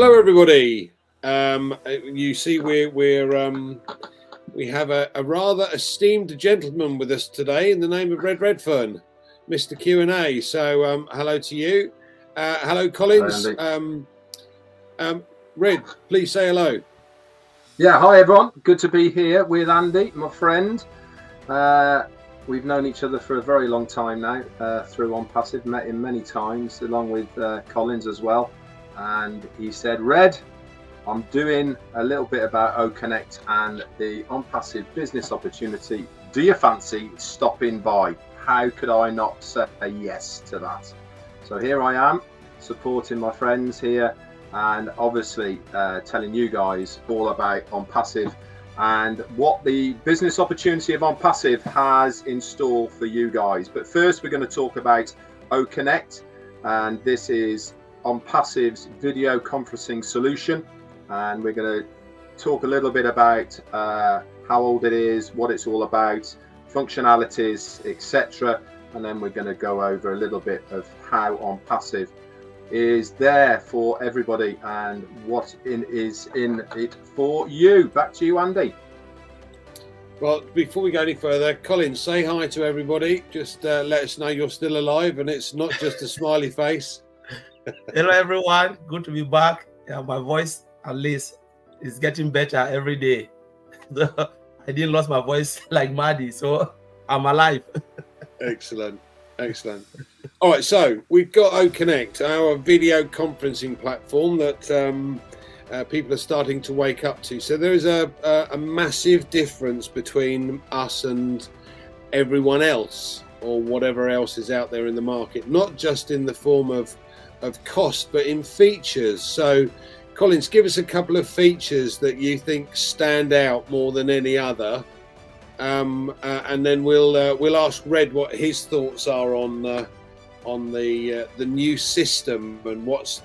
Hello, everybody. You see, we have a rather esteemed gentleman with us today in the name of Red Redfern, Mr. Q&A. So, hello to you. Hello, Collins. Red, please say hello. Yeah, hi everyone. Good to be here with Andy, my friend. We've known each other for a very long time now through ONPASSIVE, met him many times along with Collins as well. And he said, Red, I'm doing a little bit about OConnect and the ONPASSIVE business opportunity. Do you fancy stopping by? How could I not say yes to that? So here I am, supporting my friends here and obviously telling you guys all about ONPASSIVE and what the business opportunity of ONPASSIVE has in store for you guys. But first we're going to talk about OConnect, and this is ONPASSIVE's video conferencing solution, and we're going to talk a little bit about how old it is, what it's all about, functionalities, etc. And then we're going to go over a little bit of how ONPASSIVE is there for everybody and what is in it for you. Back to you, Andy. Well, before we go any further, Collins, say hi to everybody. Just let us know you're still alive and it's not just a smiley face. Hello, everyone. Good to be back. Yeah, my voice, at least, is getting better every day. So, I didn't lose my voice like Maddie, so I'm alive. Excellent. Excellent. All right, so we've got OConnect, our video conferencing platform that people are starting to wake up to. So there is a massive difference between us and everyone else or whatever else is out there in the market, not just in the form of cost, but in features. So, Collins, give us a couple of features that you think stand out more than any other. And then we'll ask Red what his thoughts are on the new system and what's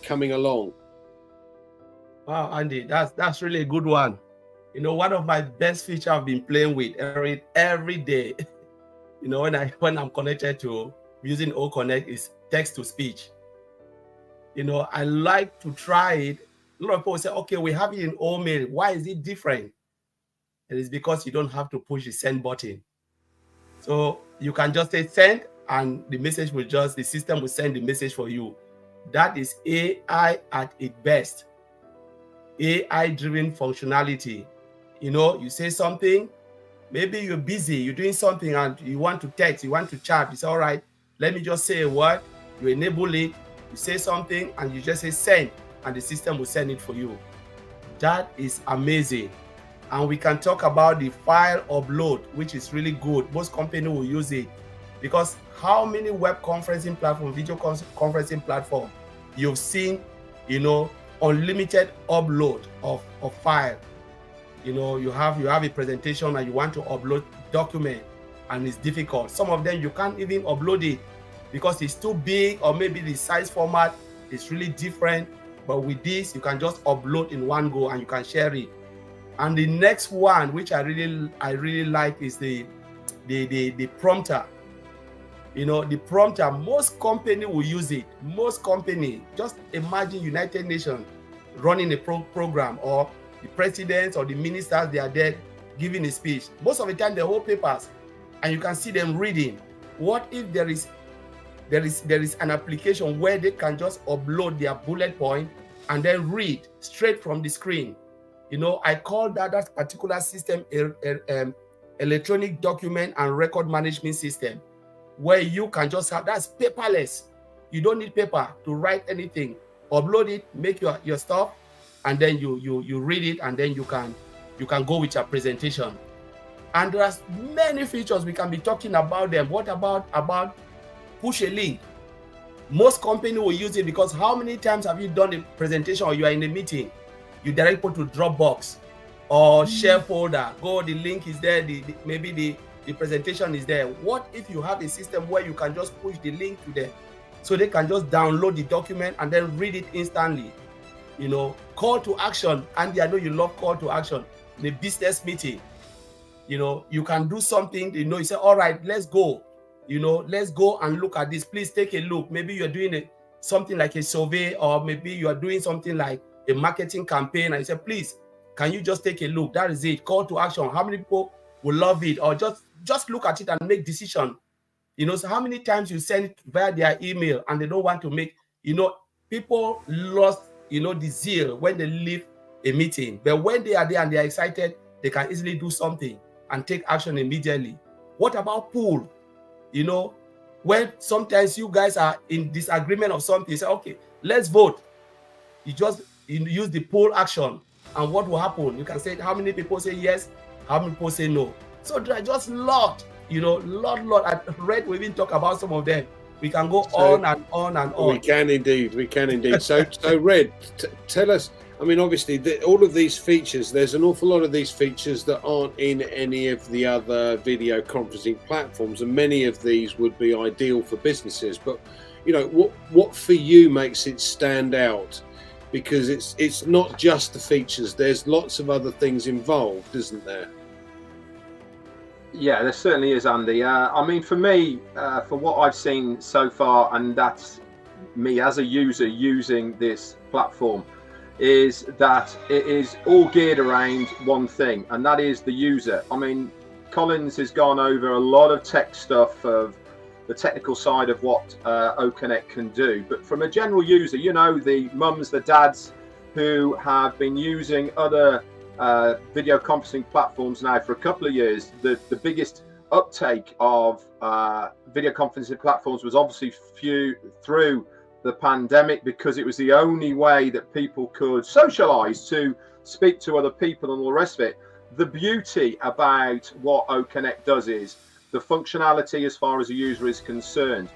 coming along. Wow, Andy, that's really a good one. You know, one of my best features I've been playing with every day. You know, when I'm connected to using OConnect is text to speech. You know, I like to try it. A lot of people say, okay, we have it in OMail. Why is it different? It is because you don't have to push the send button. So you can just say send and the system will send the message for you. That is AI at its best. AI-driven functionality. You know, you say something, maybe you're busy, you're doing something and you want to text, you want to chat. It's all right. Let me just say a word. You enable it. You say something and you just say send and the system will send it for you. That is amazing. And we can talk about the file upload, which is really good. Most companies will use it because how many web conferencing platforms, video conferencing platforms you've seen, you know, unlimited upload of file. You know, you have a presentation and you want to upload document and it's difficult. Some of them you can't even upload it because it's too big or maybe the size format is really different. But with this, you can just upload in one go and you can share it. And the next one, which I really like, is the prompter. You know, the prompter, most company will use it. Most company, just imagine United Nations running a program or the presidents or the ministers, they are there giving a speech. Most of the time they hold papers and you can see them reading. What if there is an application where they can just upload their bullet point and then read straight from the screen? You know, I call that particular system electronic document and record management system, where you can just have, that's paperless. You don't need paper to write anything. Upload it, make your stuff, and then you read it, and then you can go with your presentation. And there's many features we can be talking about them. What about push a link? Most companies will use it because how many times have you done a presentation or you are in a meeting? You direct people to Dropbox or share folder. Go, the link is there, maybe the presentation is there. What if you have a system where you can just push the link to them so they can just download the document and then read it instantly? You know, call to action. Andy, I know you love call to action. In a business meeting, you know, you can do something, you know, you say, all right, let's go. You know, let's go and look at this. Please take a look. Maybe you're doing something like a survey, or maybe you are doing something like a marketing campaign, and you say, please, can you just take a look? That is it. Call to action. How many people will love it? Or just look at it and make decision. You know, so how many times you send it via their email and they don't want to make, you know, people lost, you know, the zeal when they leave a meeting. But when they are there and they are excited, they can easily do something and take action immediately. What about pool? You know, when sometimes you guys are in disagreement of something, you say, okay, let's vote. You just use the poll action, and what will happen? You can say how many people say yes, how many people say no. So there are just lot, you know, lot. I read, we even talk about some of them. We can go on and on and on. We can indeed. So Red, tell us. I mean, obviously, all of these features. There's an awful lot of these features that aren't in any of the other video conferencing platforms, and many of these would be ideal for businesses. But you know, what for you makes it stand out? Because it's not just the features. There's lots of other things involved, isn't there? Yeah, there certainly is, Andy. I mean, for me, for what I've seen so far, and that's me as a user using this platform, is that it is all geared around one thing, and that is the user. I mean, Collins has gone over a lot of tech stuff, of the technical side of what OConnect can do, but from a general user, you know, the mums, the dads who have been using other video conferencing platforms now for a couple of years, the biggest uptake of video conferencing platforms was obviously through the pandemic, because it was the only way that people could socialize, to speak to other people and all the rest of it. The beauty about what OConnect does is the functionality as far as a user is concerned.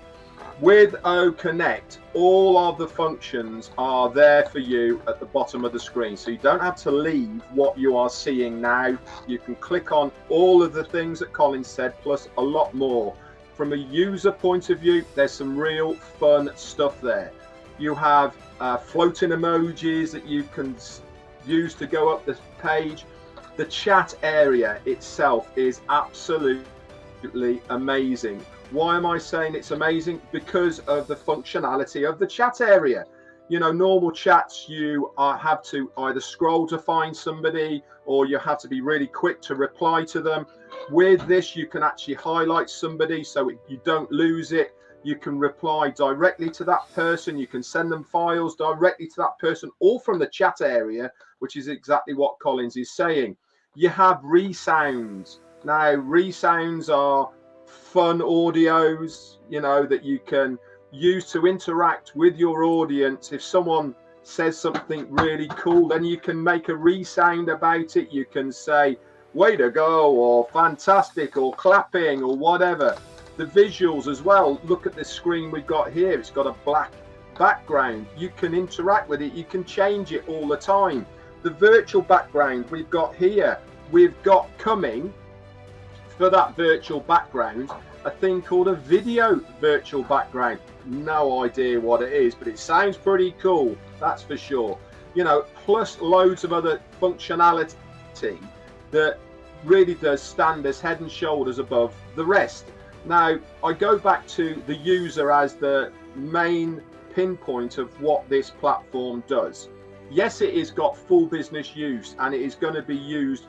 With OConnect, all of the functions are there for you at the bottom of the screen, so you don't have to leave what you are seeing now. You can click on all of the things that Colin said, plus a lot more. From a user point of view, there's some real fun stuff there. You have floating emojis that you can use to go up the page. The chat area itself is absolutely amazing. Why am I saying it's amazing? Because of the functionality of the chat area. You know, normal chats, you have to either scroll to find somebody, or you have to be really quick to reply to them. With this, you can actually highlight somebody so you don't lose it. You can reply directly to that person. You can send them files directly to that person, all from the chat area, which is exactly what Collins is saying. You have resounds. Now, resounds are fun audios, you know, that you can use to interact with your audience. If someone says something really cool, then you can make a resound about it. You can say, way to go, or fantastic, or clapping, or whatever. The visuals as well. Look at the screen we've got here. It's got a black background. You can interact with it. You can change it all the time. The virtual background we've got here, we've got coming for that virtual background a thing called a video virtual background. No idea what it is, but it sounds pretty cool, that's for sure. You know, plus loads of other functionality that really does stand us head and shoulders above the rest. Now, I go back to the user as the main pinpoint of what this platform does. Yes, it has got full business use, and it is going to be used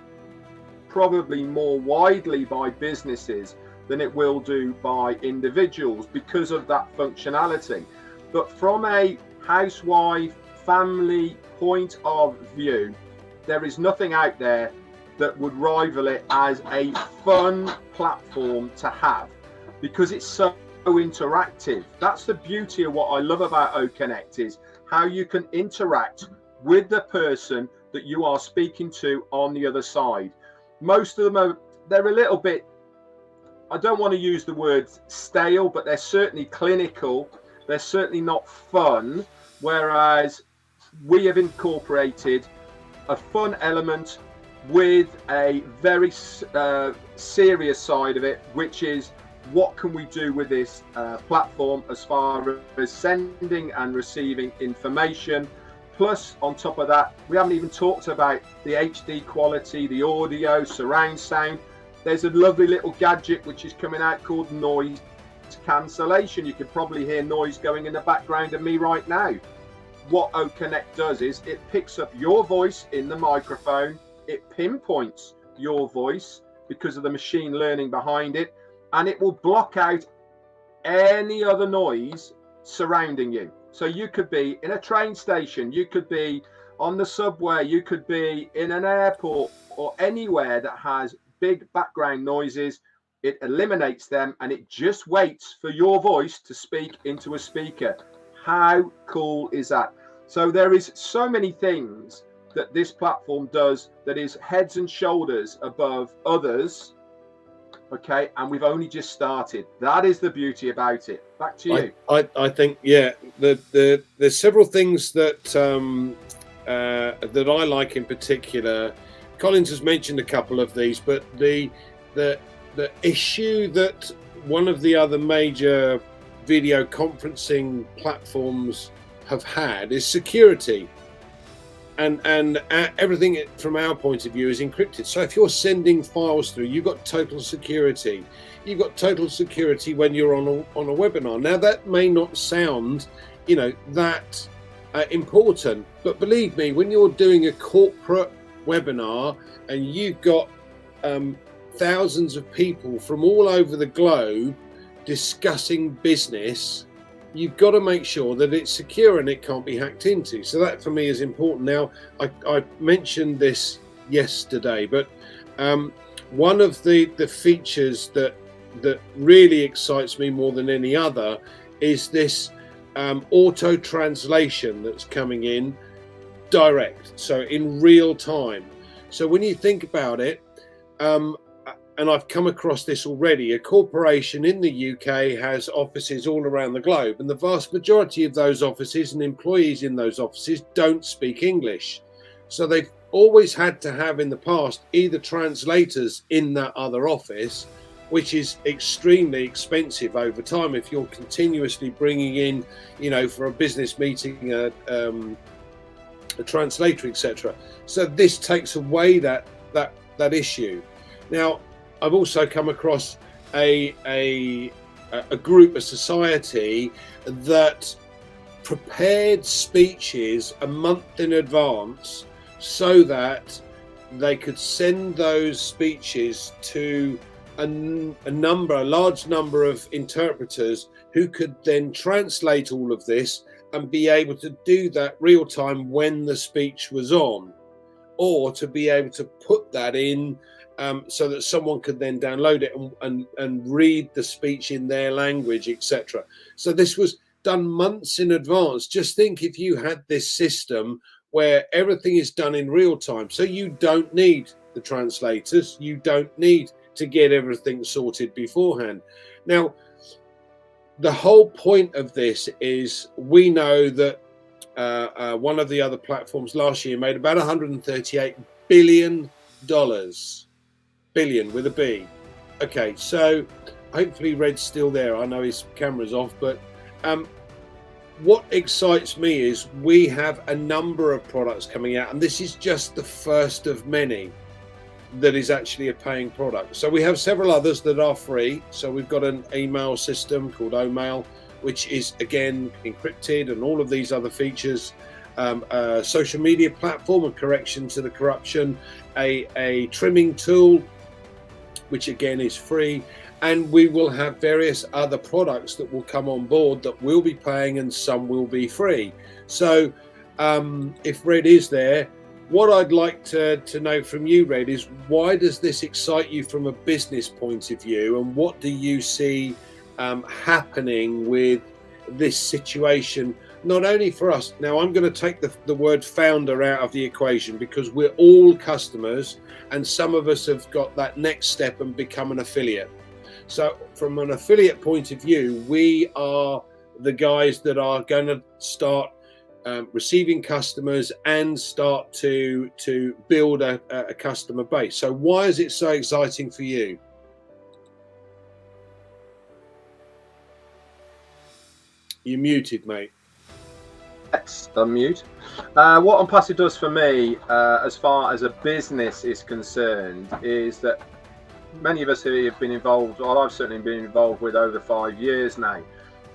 probably more widely by businesses than it will do by individuals because of that functionality. But from a housewife, family point of view, there is nothing out there that would rival it as a fun platform to have, because it's so interactive. That's the beauty of what I love about OConnect, is how you can interact with the person that you are speaking to on the other side. Most of them they're a little bit, I don't want to use the word stale, but they're certainly clinical. They're certainly not fun, whereas we have incorporated a fun element with a very serious side of it, which is what can we do with this platform as far as sending and receiving information. Plus, on top of that, we haven't even talked about the HD quality, the audio, surround sound. There's a lovely little gadget which is coming out called Noise cancellation. You could probably hear noise going in the background of me right now. What OConnect does is it picks up your voice in the microphone, it pinpoints your voice because of the machine learning behind it, and it will block out any other noise surrounding you. So you could be in a train station, you could be on the subway, you could be in an airport, or anywhere that has big background noises. It eliminates them and it just waits for your voice to speak into a speaker. How cool is that? So there is so many things that this platform does that is heads and shoulders above others. Okay, and we've only just started. That is the beauty about it. Back to you. I think, yeah, there's several things that that I like in particular. Collins has mentioned a couple of these, but the issue that one of the other major video conferencing platforms have had is security, and everything from our point of view is encrypted. So if you're sending files through, you've got total security. You've got total security when you're on a webinar. Now that may not sound, that important, but believe me, when you're doing a corporate webinar and you've got thousands of people from all over the globe discussing business, you've got to make sure that it's secure and it can't be hacked into. So that for me is important. Now, I mentioned this yesterday, but one of the features that really excites me more than any other is this auto translation that's coming in direct, so in real time. So when you think about it, and I've come across this already, a corporation in the UK has offices all around the globe, and the vast majority of those offices and employees in those offices don't speak English. So they've always had to have in the past either translators in that other office, which is extremely expensive over time if you're continuously bringing in, for a business meeting, a translator, etc. So this takes away that issue. Now, I've also come across a group, a society that prepared speeches a month in advance so that they could send those speeches to a large number of interpreters who could then translate all of this and be able to do that real time when the speech was on, or to be able to put that in so that someone could then download it and read the speech in their language, etc. So this was done months in advance. Just think if you had this system where everything is done in real time, so you don't need the translators, you don't need to get everything sorted beforehand. Now, the whole point of this is we know that one of the other platforms last year made about $138 billion. Billion with a B. Okay, so hopefully Red's still there. I know his camera's off, but what excites me is we have a number of products coming out, and this is just the first of many that is actually a paying product. So we have several others that are free. So we've got an email system called OMail, which is again encrypted, and all of these other features. A social media platform, a correction to the corruption, a trimming tool, which again is free, and we will have various other products that will come on board that will be paying and some will be free. So if Red is there, what I'd like to know from you, Red, is why does this excite you from a business point of view, and what do you see happening with this situation, not only for us? Now, I'm going to take the word founder out of the equation because we're all customers, and some of us have got that next step and become an affiliate. So from an affiliate point of view, we are the guys that are going to start receiving customers and start to build a customer base. So why is it so exciting for you? You're muted, mate. Let's unmute. What ONPASSIVE does for me, as far as a business is concerned, is that many of us here have been involved, well, I've certainly been involved with over 5 years now,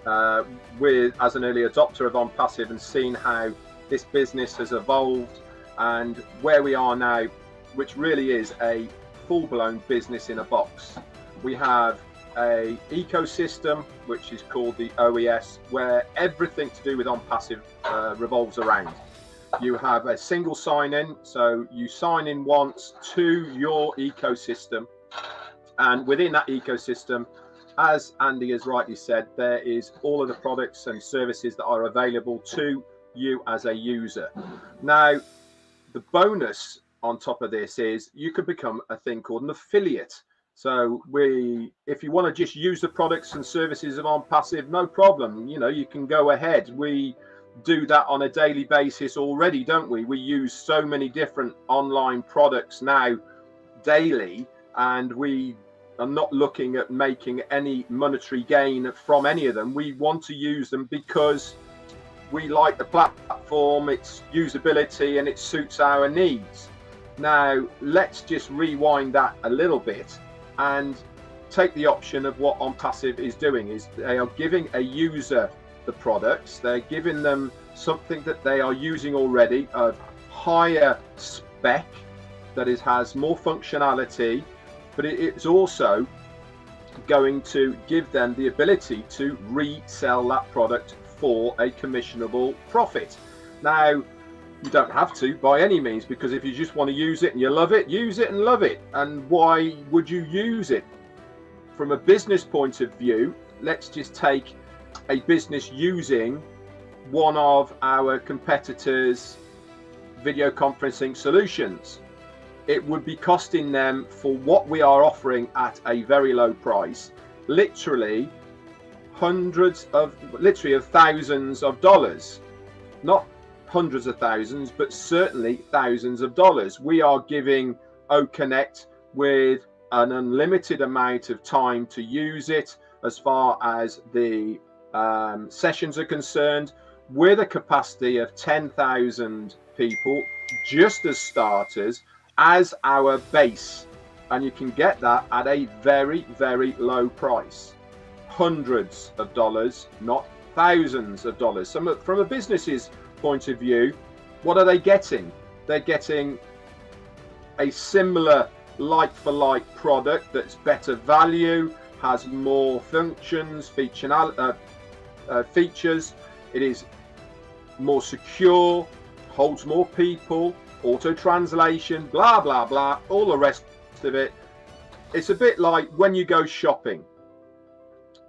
as an early adopter of ONPASSIVE, and seen how this business has evolved and where we are now, which really is a full-blown business in a box. We have a ecosystem which is called the OES, where everything to do with ONPASSIVE revolves around. You have a single sign-in, so you sign in once to your ecosystem, and within that ecosystem, as Andy has rightly said, there is all of the products and services that are available to you as a user. Now, the bonus on top of this is you could become a thing called an affiliate. So if you want to just use the products and services of ONPASSIVE, no problem. You know, you can go ahead. We do that on a daily basis already, don't we? We use so many different online products now daily, and we are not looking at making any monetary gain from any of them. We want to use them because we like the platform, its usability, and it suits our needs. Now, let's just rewind that a little bit and take the option of what ONPASSIVE is doing. Is they are giving a user the products, they're giving them something that they are using already of higher spec, that is, has more functionality, but it's also going to give them the ability to resell that product for a commissionable profit. Now, you don't have to by any means, because if you just want to use it and you love it, use it and love it. And why would you use it? From a business point of view, let's just take a business using one of our competitors' video conferencing solutions. It would be costing them, for what we are offering at a very low price, literally of thousands of dollars. Not hundreds of thousands, but certainly thousands of dollars. We are giving OConnect with an unlimited amount of time to use it as far as the sessions are concerned, with a capacity of 10,000 people just as starters, as our base. And you can get that at a very, very low price. Hundreds of dollars, not thousands of dollars. So from a business's point of view, what are they getting? They're getting a similar like-for-like product that's better value, has more functions, features. It is more secure, holds more people, auto translation, blah blah blah, all the rest of it. It's a bit like when you go shopping.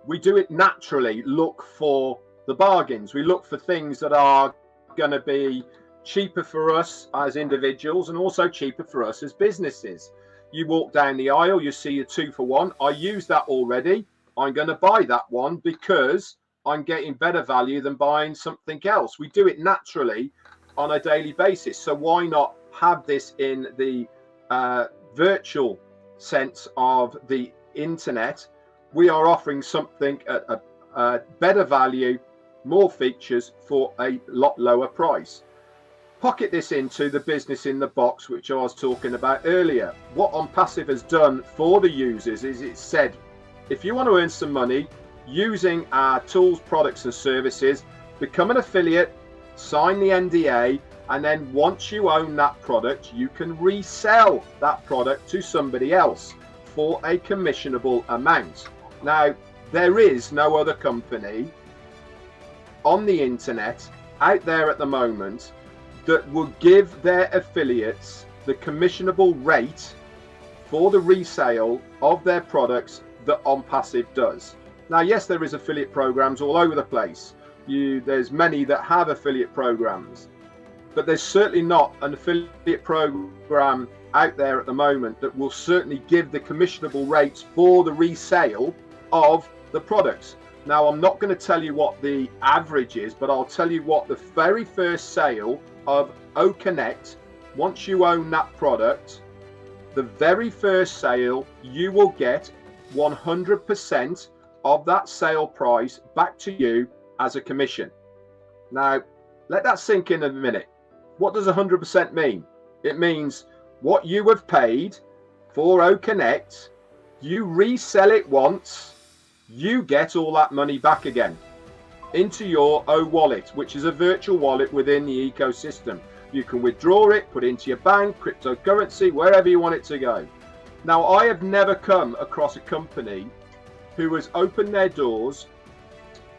We do it naturally, look for the bargains. We look for things that are going to be cheaper for us as individuals and also cheaper for us as businesses. You walk down the aisle, you see a 2-for-1. I use that already. I'm going to buy that one because I'm getting better value than buying something else. We do it naturally on a daily basis. So why not have this in the virtual sense of the internet? We are offering something at a better value, more features for a lot lower price. Pocket this into the business in the box, which I was talking about earlier. What ONPASSIVE has done for the users is it said, if you want to earn some money using our tools, products and services, become an affiliate, sign the NDA, and then once you own that product, you can resell that product to somebody else for a commissionable amount. Now, there is no other company on the internet out there at the moment that will give their affiliates the commissionable rate for the resale of their products that ONPASSIVE does. Now, yes, there is affiliate programs all over the place. There's many that have affiliate programs, but there's certainly not an affiliate program out there at the moment that will certainly give the commissionable rates for the resale of the products. Now, I'm not going to tell you what the average is, but I'll tell you what the very first sale of OConnect, once you own that product, the very first sale, you will get 100% of that sale price back to you as a commission. Now, let that sink in a minute. What does 100% mean? It means what you have paid for OConnect You resell it once, you get all that money back again into your OWallet, which is a virtual wallet within the ecosystem. You can withdraw it, put it into your bank, cryptocurrency, wherever you want it to go. Now, I have never come across a company who has opened their doors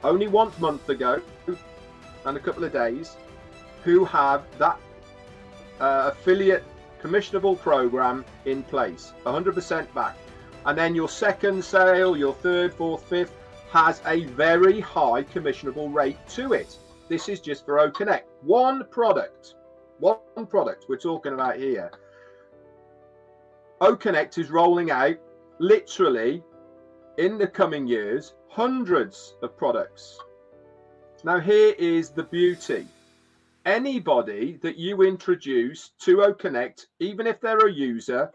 only 1 month ago and a couple of days, who have that affiliate commissionable program in place, 100% back. And then your second sale, your third, fourth, fifth, has a very high commissionable rate to it. This is just for OConnect. One product we're talking about here. OConnect is rolling out, literally, in the coming years, hundreds of products. Now, here is the beauty. Anybody that you introduce to OConnect, even if they're a user,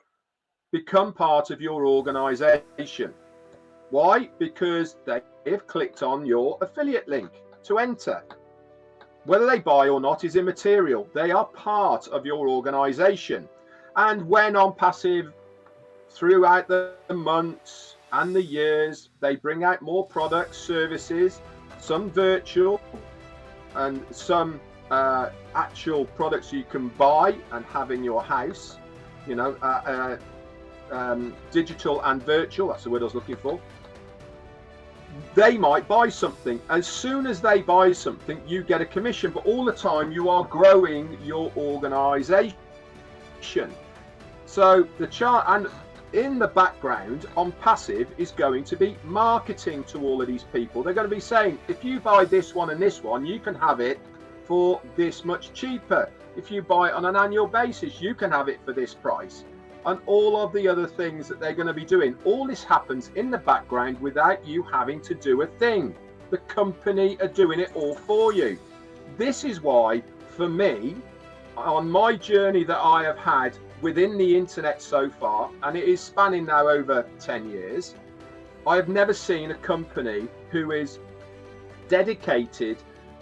become part of your organization. Why? Because they have clicked on your affiliate link to enter. Whether they buy or not is immaterial. They are part of your organization. And when ONPASSIVE, throughout the months and the years, they bring out more products, services, some virtual and some actual products you can buy and have in your house, you know, digital and virtual, that's the word I was looking for. They might buy something. As soon as they buy something, you get a commission, but all the time you are growing your organization. So the chart, and in the background, ONPASSIVE is going to be marketing to all of these people. They're going to be saying, if you buy this one and this one, you can have it for this much cheaper. If you buy it on an annual basis, you can have it for this price. And all of the other things that they're going to be doing. All this happens in the background without you having to do a thing. The company are doing it all for you. This is why, for me, on my journey that I have had within the internet so far, and it is spanning now over 10 years, I have never seen a company who is dedicated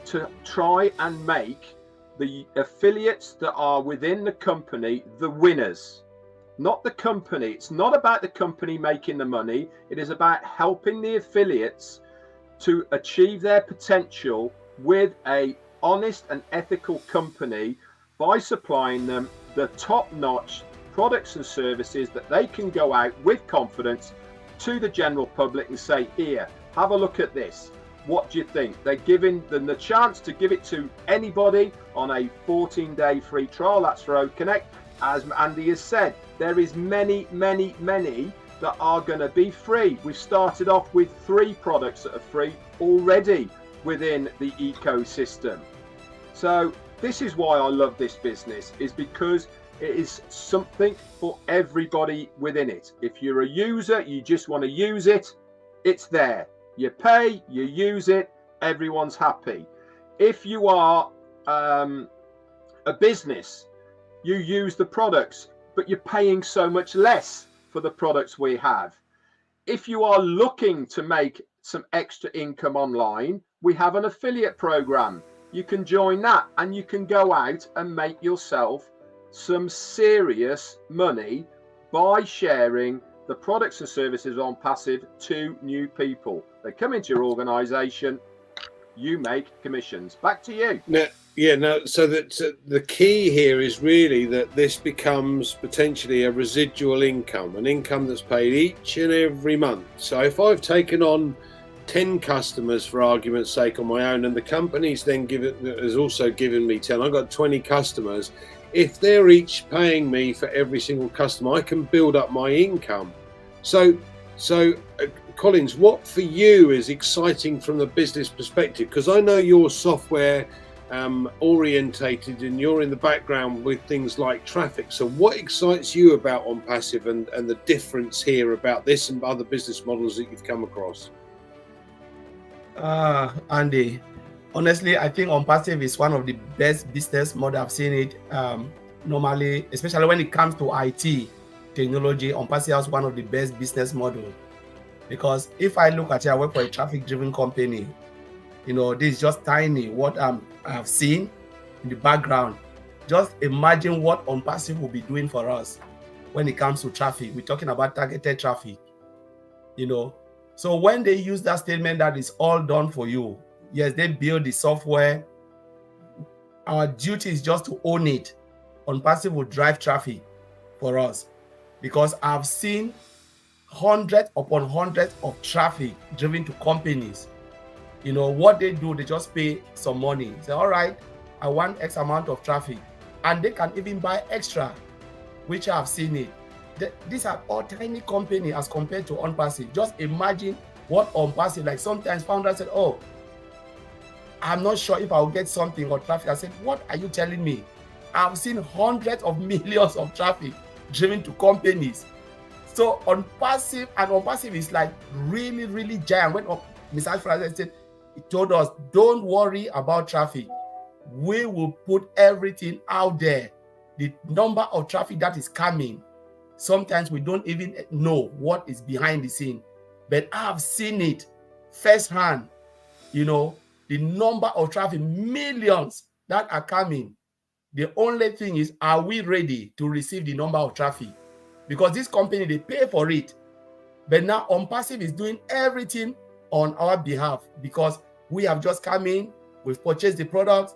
to try and make the affiliates that are within the company the winners. Not the company. It's not about the company making the money. It is about helping the affiliates to achieve their potential with a honest and ethical company by supplying them the top-notch products and services that they can go out with confidence to the general public and say, here, have a look at this. What do you think? They're giving them the chance to give it to anybody on a 14-day free trial. That's for OConnect. As Andy has said, there is many that are going to be free. We've started off with 3 products that are free already within the ecosystem. So this is why I love this business, is because it is something for everybody within it. If you're a user, you just want to use it, it's there. You pay, you use it, everyone's happy. If you are a business, you use the products, but you're paying so much less for the products we have. If you are looking to make some extra income online, we have an affiliate program. You can join that and you can go out and make yourself some serious money by sharing the products and services on ONPASSIVE to new people. They come into your organization, you make commissions. Back to you. So that the key here is really that this becomes potentially a residual income, an income that's paid each and every month. So if I've taken on 10 customers, for argument's sake, on my own, and the company's then has also given me 10, I've got 20 customers. If they're each paying me for every single customer, I can build up my income. So Collins, what for you is exciting from the business perspective? Because I know you're software orientated and you're in the background with things like traffic. So what excites you about ONPASSIVE and the difference here about this and other business models that you've come across? Andy, honestly, I think ONPASSIVE is one of the best business models. I've seen it normally, especially when it comes to IT technology. ONPASSIVE is one of the best business models, because if I look at it, I work for a traffic-driven company. You know, this is just tiny what I've seen in the background. Just imagine what ONPASSIVE will be doing for us when it comes to traffic. We're talking about targeted traffic. you know. So when they use that statement that is all done for you, yes, they build the software. Our duty is just to own it. ONPASSIVE will drive traffic for us, because I've seen hundreds upon hundreds of traffic driven to companies. You know what they do, they just pay some money, say, all right, I want X amount of traffic, and they can even buy extra, which I've seen it. These are all tiny companies as compared to ONPASSIVE. Just imagine what ONPASSIVE, like sometimes founders said, oh, I'm not sure if I'll get something or traffic. I said, what are you telling me? I've seen hundreds of millions of traffic driven to companies. So ONPASSIVE is like really, really giant. When Mr. Mufareh said, he told us, don't worry about traffic. We will put everything out there. The number of traffic that is coming, sometimes we don't even know what is behind the scene. But I've seen it firsthand, you know, the number of traffic, millions that are coming. The only thing is, are we ready to receive the number of traffic? Because this company, they pay for it. But now ONPASSIVE is doing everything on our behalf, because we have just come in, we've purchased the product.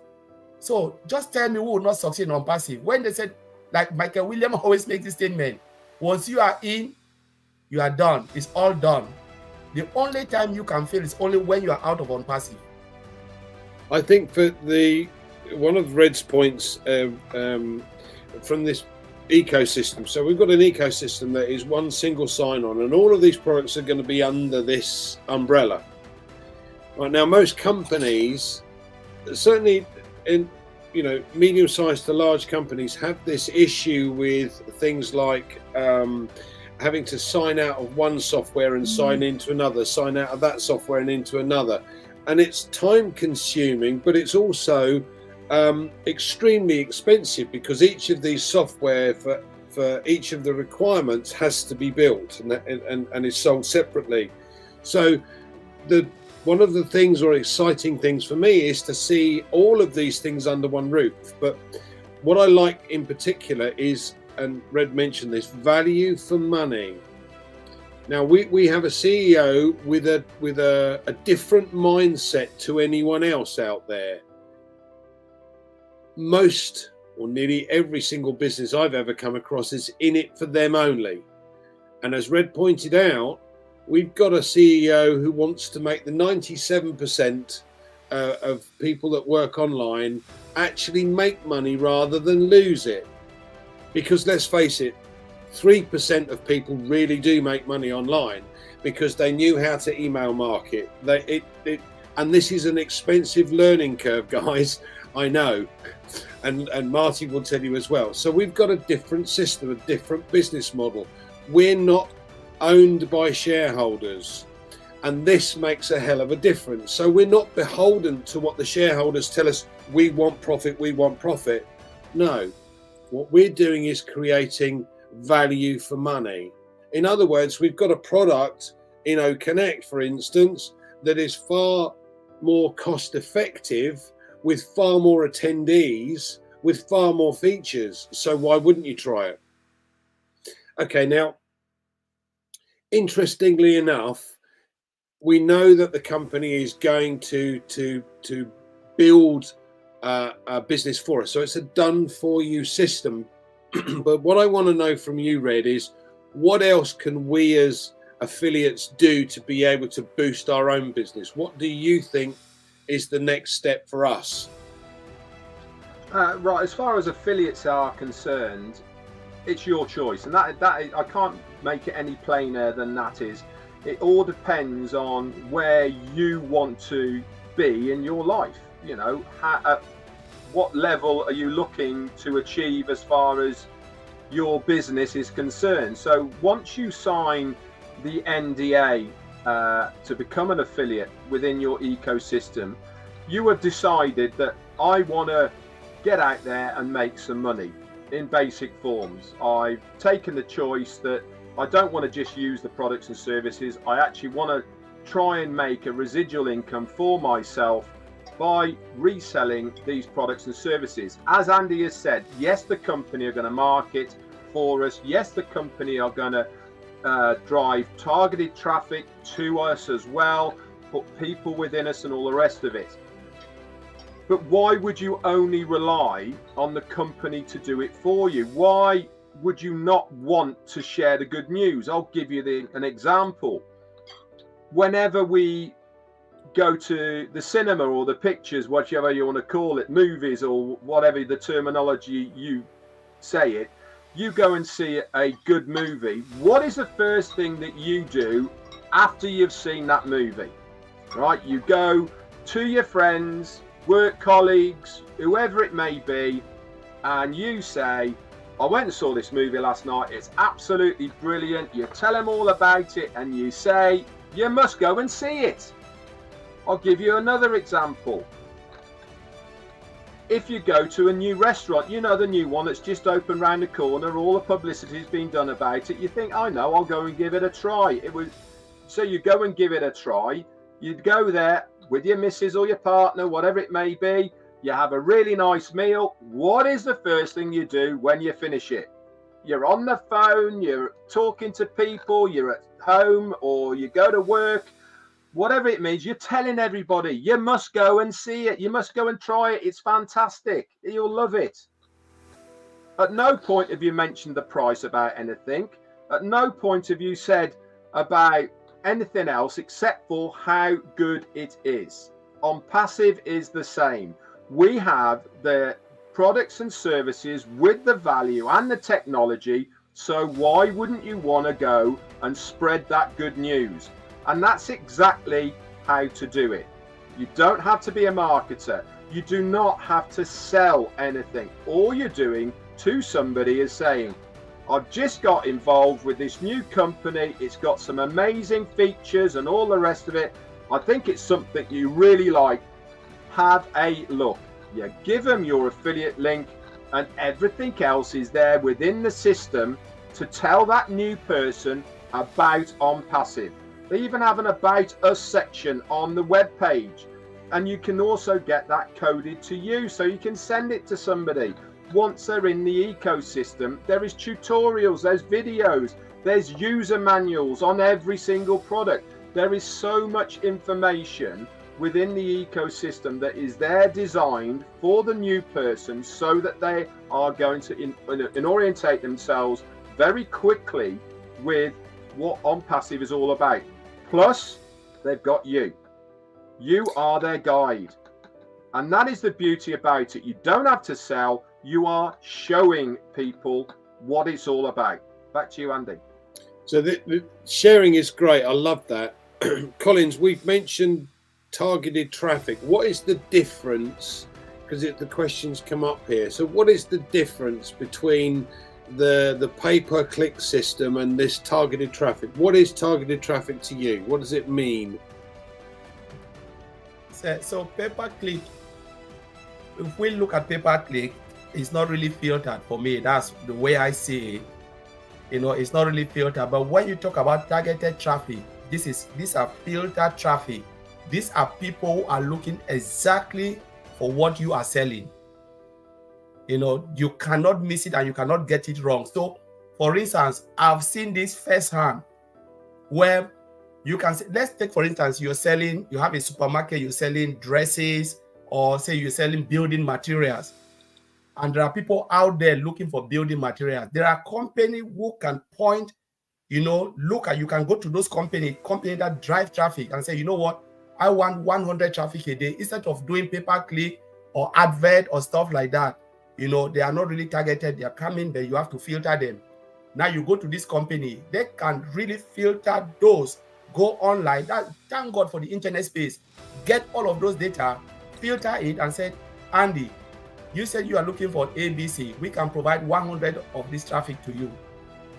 So just tell me who will not succeed on ONPASSIVE. When they said, like Michael Williams always makes this statement, once you are in, you are done. It's all done. The only time you can fail is only when you are out of ONPASSIVE. I think for one of Red's points from this ecosystem, so we've got an ecosystem that is one single sign-on, and all of these products are going to be under this umbrella. Right now, most companies, certainly in medium-sized to large companies, have this issue with things like having to sign out of one software and sign into another, sign out of that software and into another. And it's time consuming, but it's also extremely expensive, because each of these software for each of the requirements has to be built and is sold separately. So one of the things, or exciting things for me, is to see all of these things under one roof. But what I like in particular is, and Red mentioned this, value for money. Now we have a CEO with a different mindset to anyone else out there. Most, or nearly every single business I've ever come across, is in it for them only. And as Red pointed out, we've got a CEO who wants to make the 97% of people that work online actually make money rather than lose it. Because let's face it, 3% of people really do make money online because they knew how to email market. And this is an expensive learning curve, guys. I know, and Marty will tell you as well. So we've got a different system, a different business model. We're not owned by shareholders, and this makes a hell of a difference. So we're not beholden to what the shareholders tell us. We want profit, we want profit. No, what we're doing is creating value for money. In other words, we've got a product in OConnect, for instance, that is far more cost effective, with far more attendees, with far more features. So why wouldn't you try it? Okay, now, interestingly enough, we know that the company is going to build a business for us. So it's a done for you system. But what I want to know from you, Red, is what else can we as affiliates do to be able to boost our own business? What do you think is the next step for us? Right, as far as affiliates are concerned, it's your choice, and that I can't make it any plainer than that. Is it all depends on where you want to be in your life. You know, at what level are you looking to achieve as far as your business is concerned? So once you sign the NDA to become an affiliate within your ecosystem, you have decided that I want to get out there and make some money in basic forms. I've taken the choice that I don't want to just use the products and services. I actually want to try and make a residual income for myself by reselling these products and services. As Andy has said, yes, the company are going to market for us. Yes, the company are going to drive targeted traffic to us as well, put people within us and all the rest of it. But why would you only rely on the company to do it for you? Why would you not want to share the good news? I'll give you an example. Whenever we go to the cinema or the pictures, whatever you want to call it, movies or whatever the terminology you say it, you go and see a good movie. What is the first thing that you do after you've seen that movie? Right? You go to your friends, work colleagues, whoever it may be, and you say, I went and saw this movie last night, it's absolutely brilliant. You tell them all about it and you say, you must go and see it. I'll give you another example. If you go to a new restaurant, you know, the new one that's just opened round the corner, all the publicity's been done about it, you think, I know, I'll go and give it a try. So you go and give it a try. You'd go there with your missus or your partner, whatever it may be. You have a really nice meal. What is the first thing you do when you finish it? You're on the phone, you're talking to people, you're at home, or you go to work, whatever it means, you're telling everybody, you must go and see it. You must go and try it. It's fantastic. You'll love it. At no point have you mentioned the price about anything. At no point have you said about anything else except for how good it is. ONPASSIVE is the same. We have the products and services with the value and the technology, so why wouldn't you want to go and spread that good news? And that's exactly how to do it. You don't have to be a marketer. You do not have to sell anything. All you're doing to somebody is saying, I've just got involved with this new company. It's got some amazing features and all the rest of it. I think it's something you really like. Have a look. You give them your affiliate link and everything else is there within the system to tell that new person about ONPASSIVE. They even have an About Us section on the web page, and you can also get that coded to you so you can send it to somebody. Once they're in the ecosystem, there is tutorials, there's videos, there's user manuals on every single product. There is so much information within the ecosystem that is there designed for the new person so that they are going to orientate themselves very quickly with what ONPASSIVE is all about. Plus, they've got you. You are their guide. And that is the beauty about it. You don't have to sell. You are showing people what it's all about. Back to you, Andy. So the sharing is great. I love that. Collins, we've mentioned targeted traffic. What is the difference? Because the questions come up here. So what is the difference between the pay-per-click system and this targeted traffic? What is targeted traffic to you? What does it mean? So pay-per-click, if we look at pay-per-click, it's not really filtered for me. That's the way I see it. You know, it's not really filtered. But when you talk about targeted traffic, these are filtered traffic. These are people who are looking exactly for what you are selling. You know, you cannot miss it and you cannot get it wrong. So, for instance, I've seen this firsthand where you can say, let's take, for instance, you have a supermarket, you're selling dresses, or say you're selling building materials. And there are people out there looking for building materials. There are companies who can point, you know, you can go to those companies that drive traffic and say, you know what, I want 100 traffic a day instead of doing pay-per-click or advert or stuff like that. You know, they are not really targeted. They are coming, but you have to filter them. Now you go to this company, they can really filter those. Go online. Thank God for the internet space. Get all of those data, filter it, and say, Andy, you said you are looking for ABC. We can provide 100 of this traffic to you.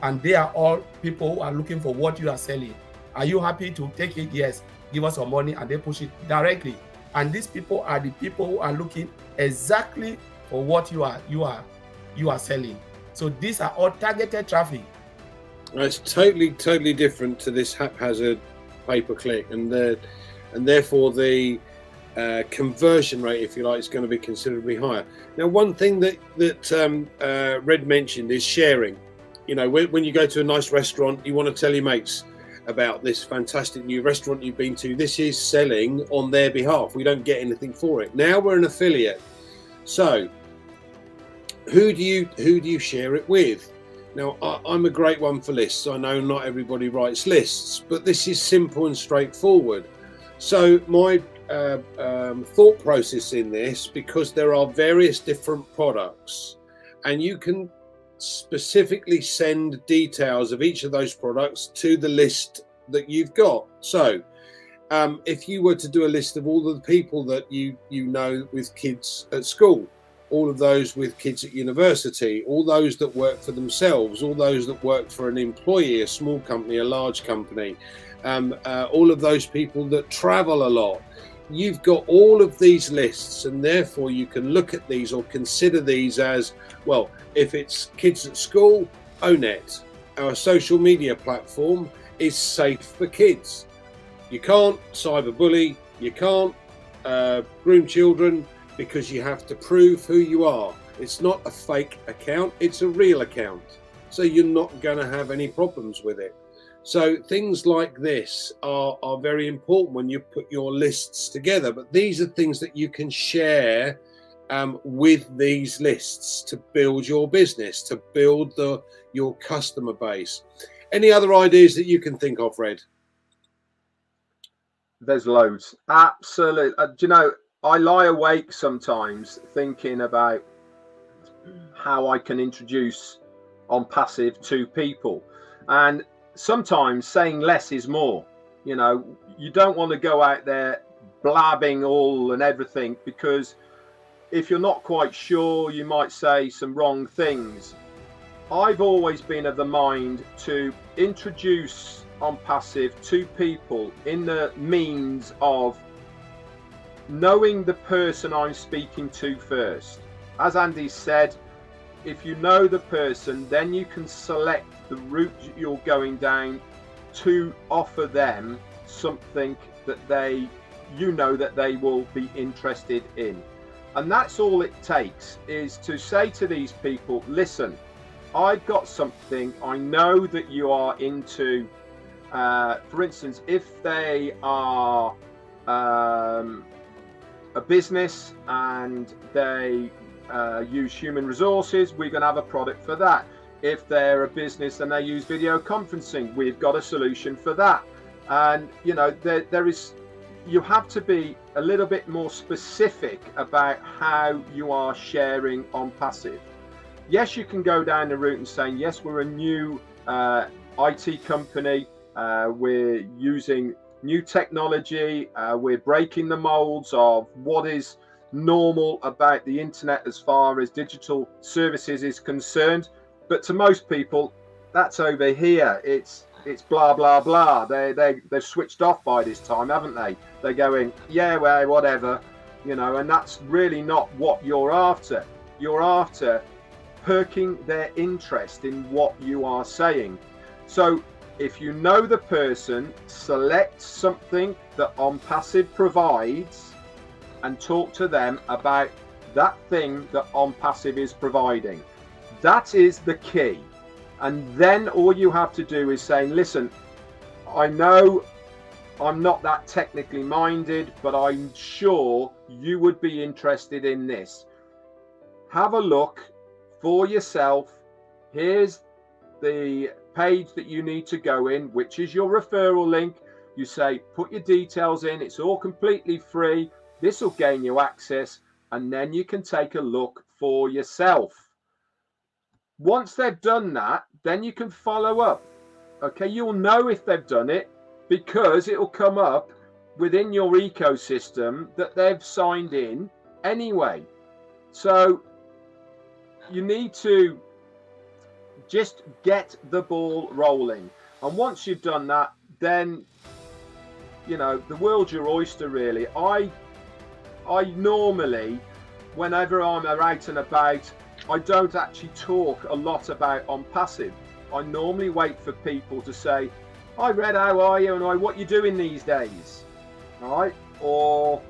And they are all people who are looking for what you are selling. Are you happy to take it? Yes. Give us some money, and they push it directly. And these people are the people who are looking exactly for what you are selling. So these are all targeted traffic. It's totally different to this haphazard pay-per-click, and therefore the conversion rate, if you like, is going to be considerably higher. Now, one thing that Red mentioned is sharing. You know, when you go to a nice restaurant, you want to tell your mates about this fantastic new restaurant you've been to. This is selling on their behalf. We don't get anything for it. Now we're an affiliate. So who do you share it with? Now, I'm a great one for lists. I know not everybody writes lists, but this is simple and straightforward. So my thought process in this, because there are various different products, and you can specifically send details of each of those products to the list that you've got. So if you were to do a list of all of the people that you know with kids at school, all of those with kids at university, all those that work for themselves, all those that work for an employee, a small company, a large company, all of those people that travel a lot, you've got all of these lists, and therefore you can look at these or consider these as, well, if it's kids at school, ONet, our social media platform, is safe for kids. You can't cyberbully, you can't groom children, because you have to prove who you are. It's not a fake account, it's a real account. So you're not going to have any problems with it. So things like this are very important when you put your lists together. But these are things that you can share with these lists to build your business, to build your customer base. Any other ideas that you can think of, Red? There's loads. Absolutely. Do you know, I lie awake sometimes thinking about how I can introduce ONPASSIVE to people. And sometimes saying less is more. You know, you don't want to go out there blabbing all and everything, because if you're not quite sure, you might say some wrong things. I've always been of the mind to introduce ONPASSIVE to people in the means of knowing the person I'm speaking to first. As Andy said, if you know the person, then you can select the route you're going down to offer them something that they will be interested in. And that's all it takes, is to say to these people, listen, I've got something I know that you are into. For instance, if they are a business and they use human resources, we're going to have a product for that. If they're a business and they use video conferencing, we've got a solution for that. And you know, you have to be a little bit more specific about how you are sharing ONPASSIVE. Yes, you can go down the route and saying, yes, we're a new IT company, we're using new technology, we're breaking the molds of what is normal about the internet as far as digital services is concerned. But to most people, that's over here. It's blah blah blah. They've switched off by this time, haven't they? They're going, yeah, well, whatever, you know. And that's really not what you're after. You're after perking their interest in what you are saying. So if you know the person, select something that ONPASSIVE provides and talk to them about that thing that ONPASSIVE is providing. That is the key. And then all you have to do is say, listen, I know I'm not that technically minded, but I'm sure you would be interested in this. Have a look for yourself. Here's the page that you need to go in, which is your referral link. You say, put your details in. It's all completely free. This will gain you access, and then you can take a look for yourself. Once they've done that, then you can follow up. Okay, you'll know if they've done it because it will come up within your ecosystem that they've signed in anyway. So you need to just get the ball rolling. And once you've done that, then, you know, the world's your oyster, really. I normally, whenever I'm out and about, I don't actually talk a lot about ONPASSIVE. I normally wait for people to say, hi Red, how are you? And what you doing these days? All right? Or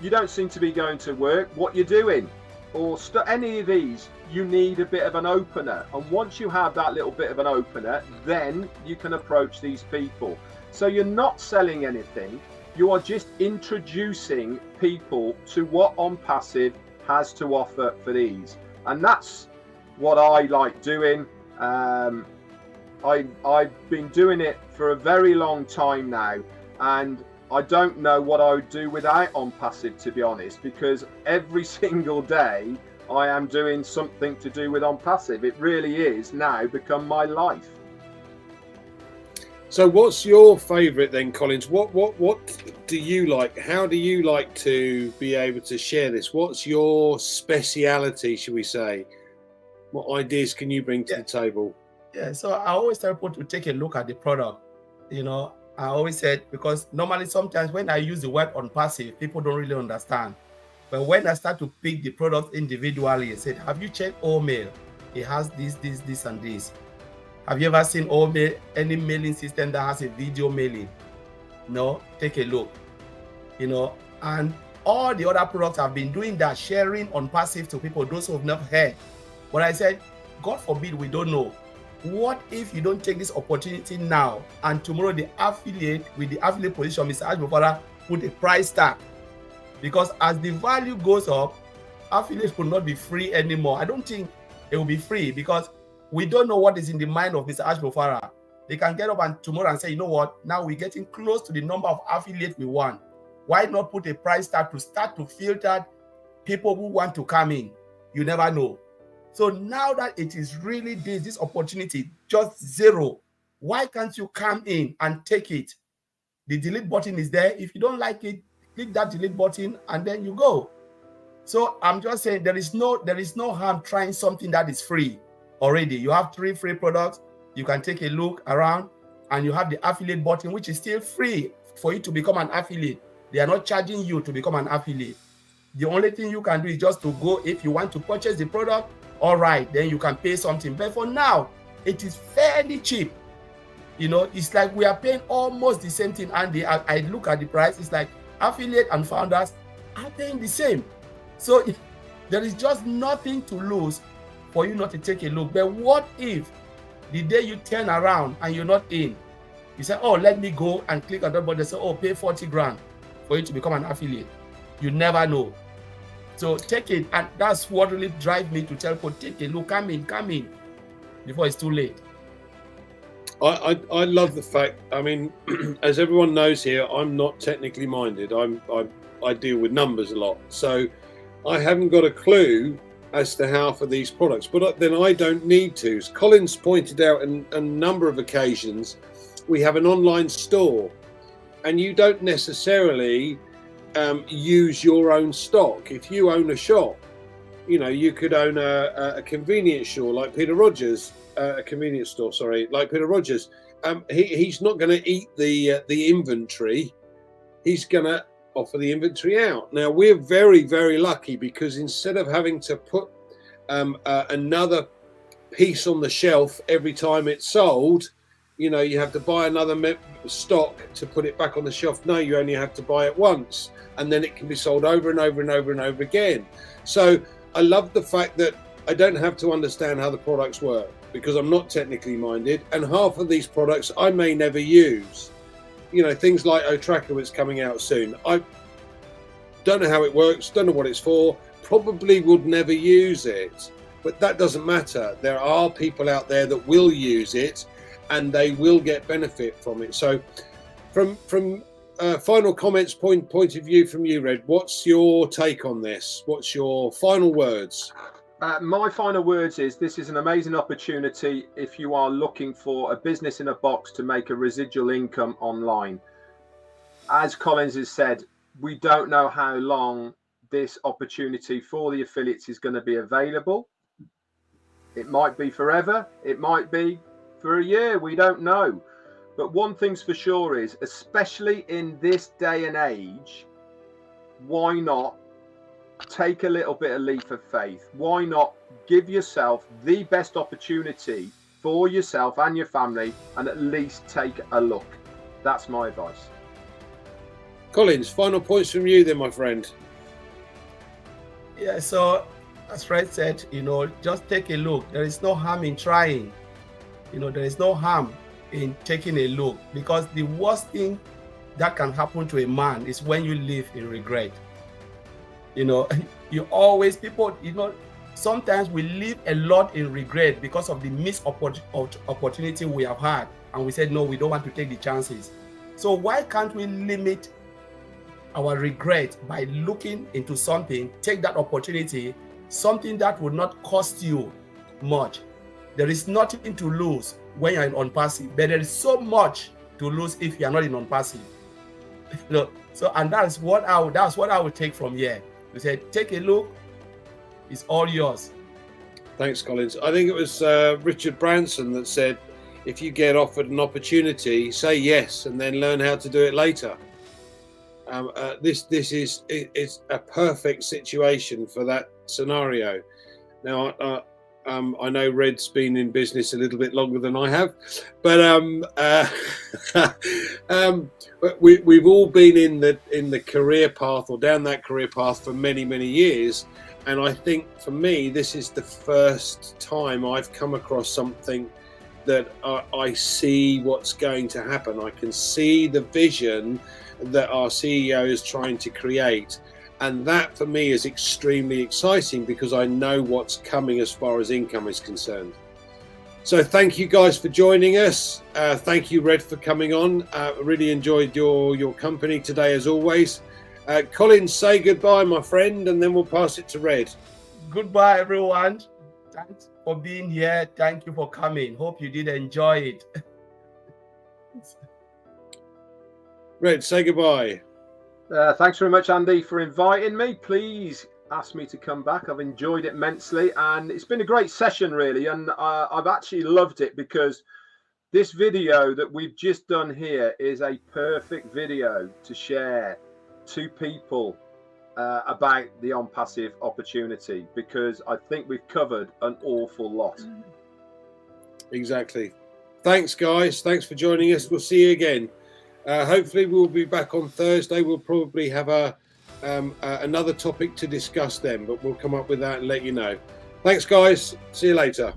you don't seem to be going to work, what you doing? or any of these, you need a bit of an opener. And once you have that little bit of an opener, then you can approach these people. So you're not selling anything, you are just introducing people to what ONPASSIVE has to offer for these. And that's what I like doing. I've been doing it for a very long time now, and I don't know what I would do without ONPASSIVE, to be honest, because every single day I am doing something to do with ONPASSIVE. It really is now become my life. So what's your favorite then, Collins? What do you like? How do you like to be able to share this? What's your speciality, should we say? What ideas can you bring to the table? Yeah, so I always tell people to take a look at the product. You know, I always said, because normally sometimes when I use the word ONPASSIVE, people don't really understand. But when I start to pick the product individually, I said, have you checked OMail? It has this, and this. Have you ever seen OMail, any mailing system that has a video mailing? No, take a look. You know, and all the other products have been doing that, sharing ONPASSIVE to people, those who have never heard. But I said, God forbid, we don't know. What if you don't take this opportunity now, and tomorrow the affiliate with the affiliate position, Mr. Mufareh, put a price tag? Because as the value goes up, affiliates will not be free anymore. I don't think it will be free, because we don't know what is in the mind of Mr. Mufareh. They can get up and tomorrow and say, you know what, now we're getting close to the number of affiliates we want. Why not put a price tag to start to filter people who want to come in? You never know. So now that it is really this opportunity, just zero, why can't you come in and take it? The delete button is there. If you don't like it, click that delete button and then you go. So I'm just saying there is no harm trying something that is free already. You have 3 free products. You can take a look around, and you have the affiliate button, which is still free for you to become an affiliate. They are not charging you to become an affiliate. The only thing you can do is just to go, if you want to purchase the product, all right, then you can pay something. But for now, it is fairly cheap. You know, it's like we are paying almost the same thing. And I look at the price, it's like affiliate and founders are paying the same. So there is just nothing to lose for you not to take a look. But what if the day you turn around and you're not in, you say, oh, let me go and click on that button. They say, oh, pay 40 grand for you to become an affiliate. You never know. So take it, and that's what really drives me to tell people, take a look, come in, before it's too late. I love the fact, I mean, as everyone knows here, I'm not technically minded. I deal with numbers a lot. So I haven't got a clue as to how for these products, but then I don't need to. As Collins pointed out on a number of occasions, we have an online store, and you don't necessarily use your own stock. If you own a shop, you know, you could own a convenience store like Peter Rogers, a convenience store, sorry, like Peter Rogers. He's not going to eat the inventory. He's going to offer the inventory out. Now, we're very, very lucky, because instead of having to put another piece on the shelf every time it's sold, you know, you have to buy another stock to put it back on the shelf. No, you only have to buy it once, and then it can be sold over and over and over and over again. So I love the fact that I don't have to understand how the products work, because I'm not technically minded, and half of these products I may never use. You know, things like OTracker, which is coming out soon. I don't know how it works, don't know what it's for, probably would never use it, but that doesn't matter. There are people out there that will use it, and they will get benefit from it. So from final comments point of view from you, Red, what's your take on this? What's your final words? My final words is, this is an amazing opportunity if you are looking for a business in a box to make a residual income online. As Collins has said, we don't know how long this opportunity for the affiliates is going to be available. It might be forever, it might be for a year, we don't know. But one thing's for sure is, especially in this day and age, why not take a little bit of leap of faith? Why not give yourself the best opportunity for yourself and your family, and at least take a look? That's my advice. Collins, final points from you then, my friend. Yeah, so as Fred said, just take a look. There is no harm in trying. There is no harm in taking a look, because the worst thing that can happen to a man is when you live in regret. You always, people, sometimes we live a lot in regret because of the missed opportunity we have had, and we said, no, we don't want to take the chances. So why can't we limit our regret by looking into something, take that opportunity, something that would not cost you much? There is nothing to lose when you're in ONPASSIVE, but there is so much to lose if you're not in ONPASSIVE. So, and that's what I would take from here. We said, take a look, it's all yours. Thanks, Collins. I think it was Richard Branson that said, if you get offered an opportunity, say yes, and then learn how to do it later. This is a perfect situation for that scenario. Now, I know Red's been in business a little bit longer than I have, but we've all been in the career path, or down that career path, for many years. And I think for me, this is the first time I've come across something that I see what's going to happen. I can see the vision that our CEO is trying to create. And that for me is extremely exciting, because I know what's coming as far as income is concerned. So thank you guys for joining us. Thank you, Red, for coming on. Really enjoyed your company today, as always. Colin, say goodbye, my friend, and then we'll pass it to Red. Goodbye, everyone. Thanks for being here. Thank you for coming. Hope you did enjoy it. Red, say goodbye. Thanks very much, Andy, for inviting me. Please ask me to come back. I've enjoyed it immensely, and it's been a great session, really. And I've actually loved it, because this video that we've just done here is a perfect video to share to people about the ONPASSIVE opportunity, because I think we've covered an awful lot. Exactly. Thanks, guys. Thanks for joining us. We'll see you again. Hopefully we'll be back on Thursday. We'll probably have another topic to discuss then, but we'll come up with that and let you know. Thanks, guys. See you later.